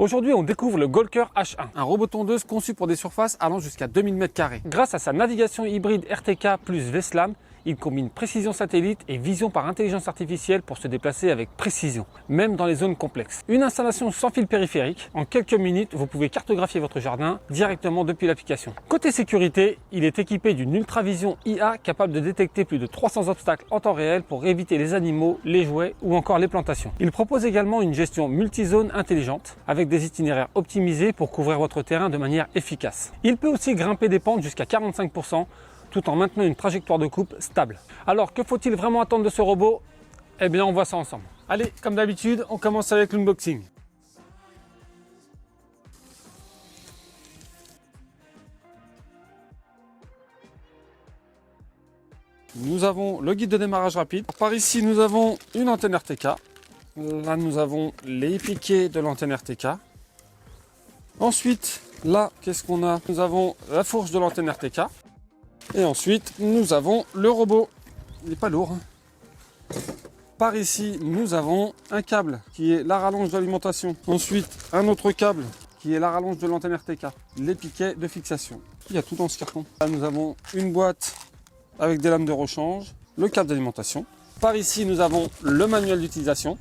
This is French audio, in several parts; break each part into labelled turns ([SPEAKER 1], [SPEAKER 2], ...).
[SPEAKER 1] Aujourd'hui, on découvre le Golker H1, un robot tondeuse conçu pour des surfaces allant jusqu'à 2000 m². Grâce à sa navigation hybride RTK plus VSLAM, il combine précision satellite et vision par intelligence artificielle pour se déplacer avec précision, même dans les zones complexes. Une installation sans fil périphérique. En quelques minutes, vous pouvez cartographier votre jardin directement depuis l'application. Côté sécurité, il est équipé d'une ultravision IA capable de détecter plus de 300 obstacles en temps réel pour éviter les animaux, les jouets ou encore les plantations. Il propose également une gestion multizone intelligente avec des itinéraires optimisés pour couvrir votre terrain de manière efficace. Il peut aussi grimper des pentes jusqu'à 45%, tout en maintenant une trajectoire de coupe stable. Alors, que faut-il vraiment attendre de ce robot? Eh bien, on voit ça ensemble. Allez, comme d'habitude, on commence avec l'unboxing. Nous avons le guide de démarrage rapide. Par ici, nous avons une antenne RTK. Là, nous avons les piquets de l'antenne RTK. Ensuite, là, qu'est-ce qu'on a? Nous avons la fourche de l'antenne RTK. Et ensuite, nous avons le robot. Il n'est pas lourd. Par ici, nous avons un câble qui est la rallonge de l'alimentation. Ensuite, un autre câble qui est la rallonge de l'antenne RTK. Les piquets de fixation. Il y a tout dans ce carton. Là, nous avons une boîte avec des lames de rechange, le câble d'alimentation. Par ici, nous avons le manuel d'utilisation.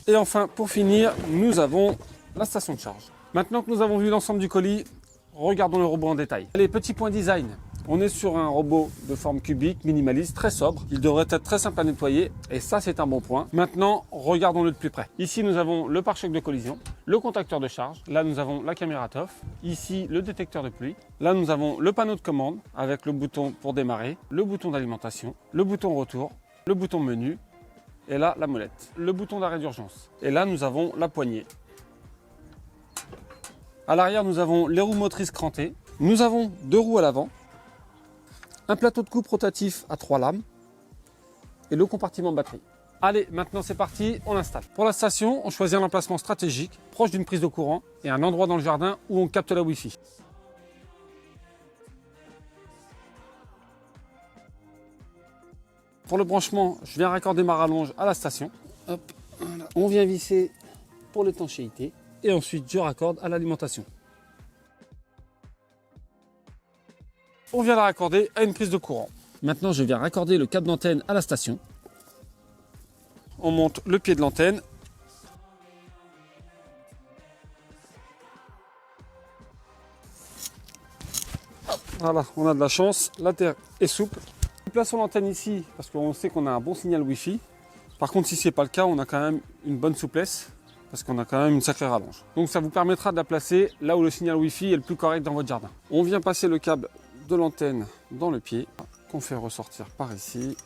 [SPEAKER 1] Et enfin, pour finir, nous avons la station de charge. Maintenant que nous avons vu l'ensemble du colis, regardons le robot en détail. Les petits points design. On est sur un robot de forme cubique, minimaliste, très sobre. Il devrait être très simple à nettoyer et ça, c'est un bon point. Maintenant, regardons-le de plus près. Ici, nous avons le pare-choc de collision, le contacteur de charge. Là, nous avons la caméra TOF. Ici, le détecteur de pluie. Là, nous avons le panneau de commande avec le bouton pour démarrer, le bouton d'alimentation, le bouton retour, le bouton menu et là, la molette, le bouton d'arrêt d'urgence. Et là, nous avons la poignée. À l'arrière, nous avons les roues motrices crantées. Nous avons deux roues à l'avant. Un plateau de coupe rotatif à 3 lames et le compartiment batterie. Allez, maintenant c'est parti, on l'installe. Pour la station, on choisit un emplacement stratégique, proche d'une prise de courant et un endroit dans le jardin où on capte la Wi-Fi. Pour le branchement, je viens raccorder ma rallonge à la station. Hop, voilà. On vient visser pour l'étanchéité et ensuite je raccorde à l'alimentation. On vient la raccorder à une prise de courant. Maintenant, je viens raccorder le câble d'antenne à la station. On monte le pied de l'antenne. Voilà, on a de la chance. La terre est souple. Plaçons l'antenne ici parce qu'on sait qu'on a un bon signal Wi-Fi. Par contre, si ce n'est pas le cas, on a quand même une bonne souplesse parce qu'on a quand même une sacrée rallonge. Donc, ça vous permettra de la placer là où le signal Wi-Fi est le plus correct dans votre jardin. On vient passer le câble de l'antenne dans le pied qu'on fait ressortir par ici.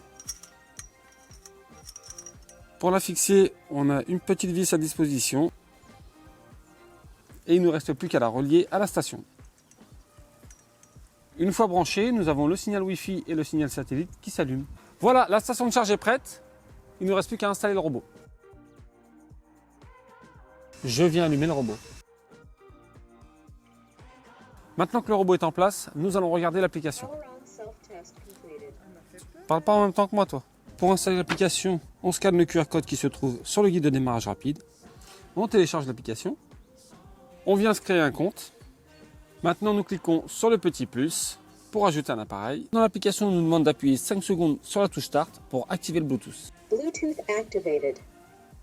[SPEAKER 1] Pour la fixer, on a une petite vis à disposition et il ne nous reste plus qu'à la relier à la station. Une fois branché, nous avons le signal Wi-Fi et le signal satellite qui s'allument. Voilà, la station de charge est prête. Il ne nous reste plus qu'à installer le robot. Je viens allumer le robot. Maintenant que le robot est en place, nous allons regarder l'application. Parle pas en même temps que moi, toi. Pour installer l'application, on scanne le QR code qui se trouve sur le guide de démarrage rapide. On télécharge l'application. On vient se créer un compte. Maintenant, nous cliquons sur le petit plus pour ajouter un appareil. Dans l'application, on nous demande d'appuyer 5 secondes sur la touche Start pour activer le Bluetooth.
[SPEAKER 2] Bluetooth activated.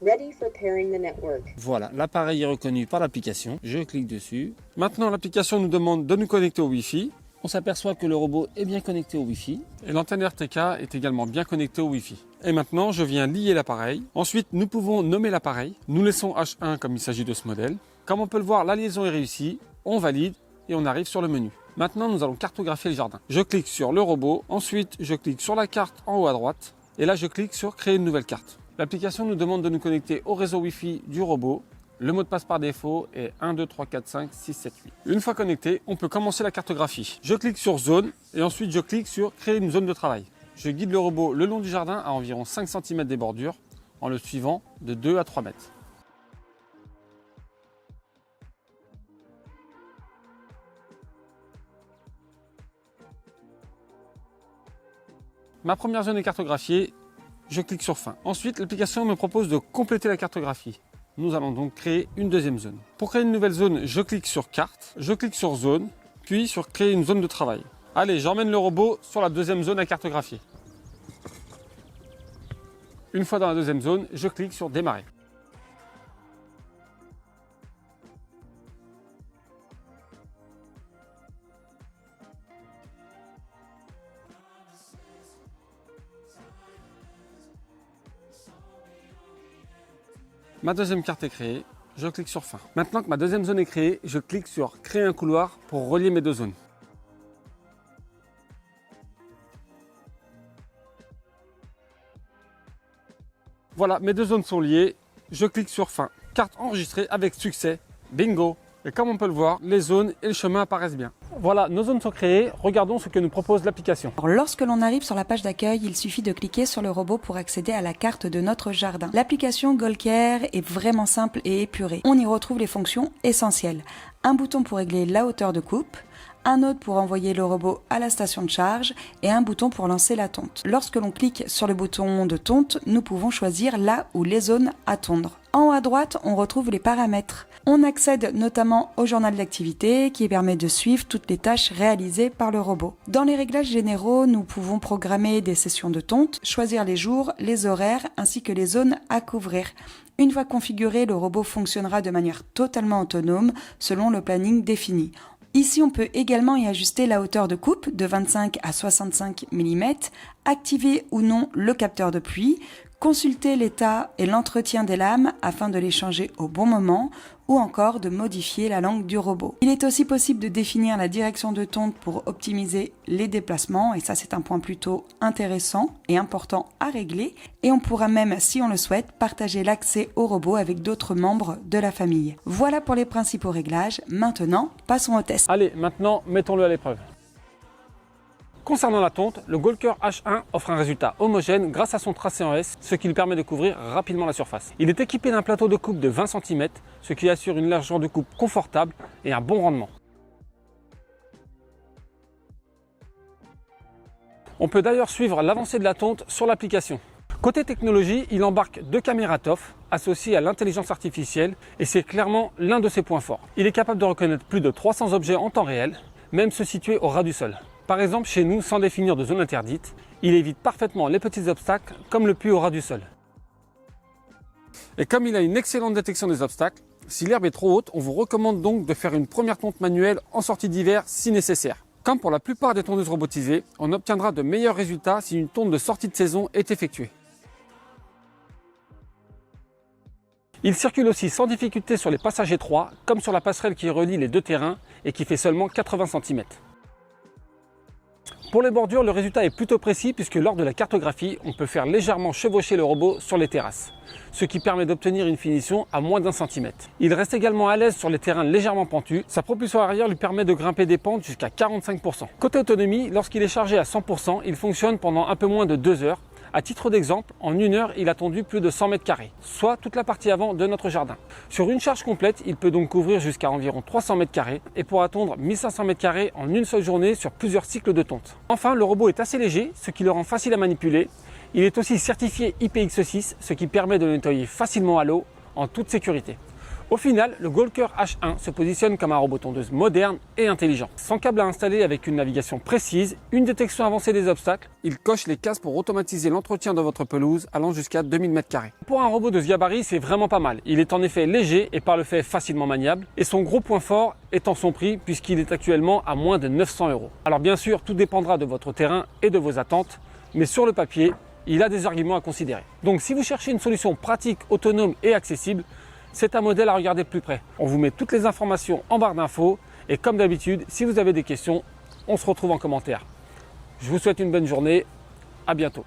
[SPEAKER 2] Ready for pairing the network.
[SPEAKER 1] Voilà, l'appareil est reconnu par l'application. Je clique dessus. Maintenant, l'application nous demande de nous connecter au Wi-Fi. On s'aperçoit que le robot est bien connecté au Wi-Fi. Et l'antenne RTK est également bien connectée au Wi-Fi. Et maintenant, je viens lier l'appareil. Ensuite, nous pouvons nommer l'appareil. Nous laissons H1 comme il s'agit de ce modèle. Comme on peut le voir, la liaison est réussie. On valide et on arrive sur le menu. Maintenant, nous allons cartographier le jardin. Je clique sur le robot. Ensuite, je clique sur la carte en haut à droite. Et là, je clique sur créer une nouvelle carte. L'application nous demande de nous connecter au réseau Wi-Fi du robot. Le mot de passe par défaut est 1, 2, 3, 4, 5, 6, 7, 8. Une fois connecté, on peut commencer la cartographie. Je clique sur zone et ensuite je clique sur créer une zone de travail. Je guide le robot le long du jardin à environ 5 cm des bordures en le suivant de 2 à 3 mètres. Ma première zone est cartographiée. Je clique sur fin. Ensuite, l'application me propose de compléter la cartographie. Nous allons donc créer une deuxième zone. Pour créer une nouvelle zone, je clique sur carte, je clique sur zone, puis sur créer une zone de travail. Allez, j'emmène le robot sur la deuxième zone à cartographier. Une fois dans la deuxième zone, je clique sur démarrer. Ma deuxième carte est créée, je clique sur fin. Maintenant que ma deuxième zone est créée, je clique sur créer un couloir pour relier mes deux zones. Voilà, mes deux zones sont liées, je clique sur fin. Carte enregistrée avec succès, bingo! Et comme on peut le voir, les zones et le chemin apparaissent bien. Voilà, nos zones sont créées, regardons ce que nous propose l'application.
[SPEAKER 3] Alors, lorsque l'on arrive sur la page d'accueil, il suffit de cliquer sur le robot pour accéder à la carte de notre jardin. L'application Goalcare est vraiment simple et épurée. On y retrouve les fonctions essentielles. Un bouton pour régler la hauteur de coupe, un autre pour envoyer le robot à la station de charge et un bouton pour lancer la tonte. Lorsque l'on clique sur le bouton de tonte, nous pouvons choisir là où les zones à tondre. En haut à droite, on retrouve les paramètres. On accède notamment au journal d'activité qui permet de suivre toutes les tâches réalisées par le robot. Dans les réglages généraux, nous pouvons programmer des sessions de tonte, choisir les jours, les horaires ainsi que les zones à couvrir. Une fois configuré, le robot fonctionnera de manière totalement autonome selon le planning défini. Ici, on peut également y ajuster la hauteur de coupe de 25 à 65 mm, activer ou non le capteur de pluie, consulter l'état et l'entretien des lames afin de les changer au bon moment ou encore de modifier la langue du robot. Il est aussi possible de définir la direction de tonte pour optimiser les déplacements et ça c'est un point plutôt intéressant et important à régler et on pourra même, si on le souhaite, partager l'accès au robot avec d'autres membres de la famille. Voilà pour les principaux réglages. Maintenant, passons au test.
[SPEAKER 1] Allez, maintenant mettons-le à l'épreuve. Concernant la tonte, le Goalcare H1 offre un résultat homogène grâce à son tracé en S, ce qui lui permet de couvrir rapidement la surface. Il est équipé d'un plateau de coupe de 20 cm, ce qui assure une largeur de coupe confortable et un bon rendement. On peut d'ailleurs suivre l'avancée de la tonte sur l'application. Côté technologie, il embarque deux caméras TOF associées à l'intelligence artificielle et c'est clairement l'un de ses points forts. Il est capable de reconnaître plus de 300 objets en temps réel, même ceux situés au ras du sol. Par exemple, chez nous, sans définir de zone interdite, il évite parfaitement les petits obstacles comme le puits au ras du sol. Et comme il a une excellente détection des obstacles, si l'herbe est trop haute, on vous recommande donc de faire une première tonte manuelle en sortie d'hiver si nécessaire. Comme pour la plupart des tondeuses robotisées, on obtiendra de meilleurs résultats si une tonte de sortie de saison est effectuée. Il circule aussi sans difficulté sur les passages étroits, comme sur la passerelle qui relie les deux terrains et qui fait seulement 80 cm. Pour les bordures, le résultat est plutôt précis puisque lors de la cartographie, on peut faire légèrement chevaucher le robot sur les terrasses, ce qui permet d'obtenir une finition à moins d'1 centimètre. Il reste également à l'aise sur les terrains légèrement pentus. Sa propulsion arrière lui permet de grimper des pentes jusqu'à 45%. Côté autonomie, lorsqu'il est chargé à 100%, il fonctionne pendant un peu moins de 2 heures. À titre d'exemple, en 1 heure, il a tondu plus de 100 mètres carrés, soit toute la partie avant de notre jardin. Sur une charge complète, il peut donc couvrir jusqu'à environ 300 mètres carrés et pourra tondre 1500 mètres carrés en une seule journée sur plusieurs cycles de tonte. Enfin, le robot est assez léger, ce qui le rend facile à manipuler. Il est aussi certifié IPX6, ce qui permet de le nettoyer facilement à l'eau en toute sécurité. Au final, le Goalcare H1 se positionne comme un robot tondeuse moderne et intelligent. Sans câble à installer avec une navigation précise, une détection avancée des obstacles, il coche les cases pour automatiser l'entretien de votre pelouse allant jusqu'à 2000 m². Pour un robot de ce gabarit, c'est vraiment pas mal. Il est en effet léger et par le fait facilement maniable. Et son gros point fort étant son prix puisqu'il est actuellement à moins de 900 €. Alors bien sûr, tout dépendra de votre terrain et de vos attentes, mais sur le papier, il a des arguments à considérer. Donc si vous cherchez une solution pratique, autonome et accessible, c'est un modèle à regarder de plus près. On vous met toutes les informations en barre d'infos et comme d'habitude, si vous avez des questions, on se retrouve en commentaire. Je vous souhaite une bonne journée, à bientôt.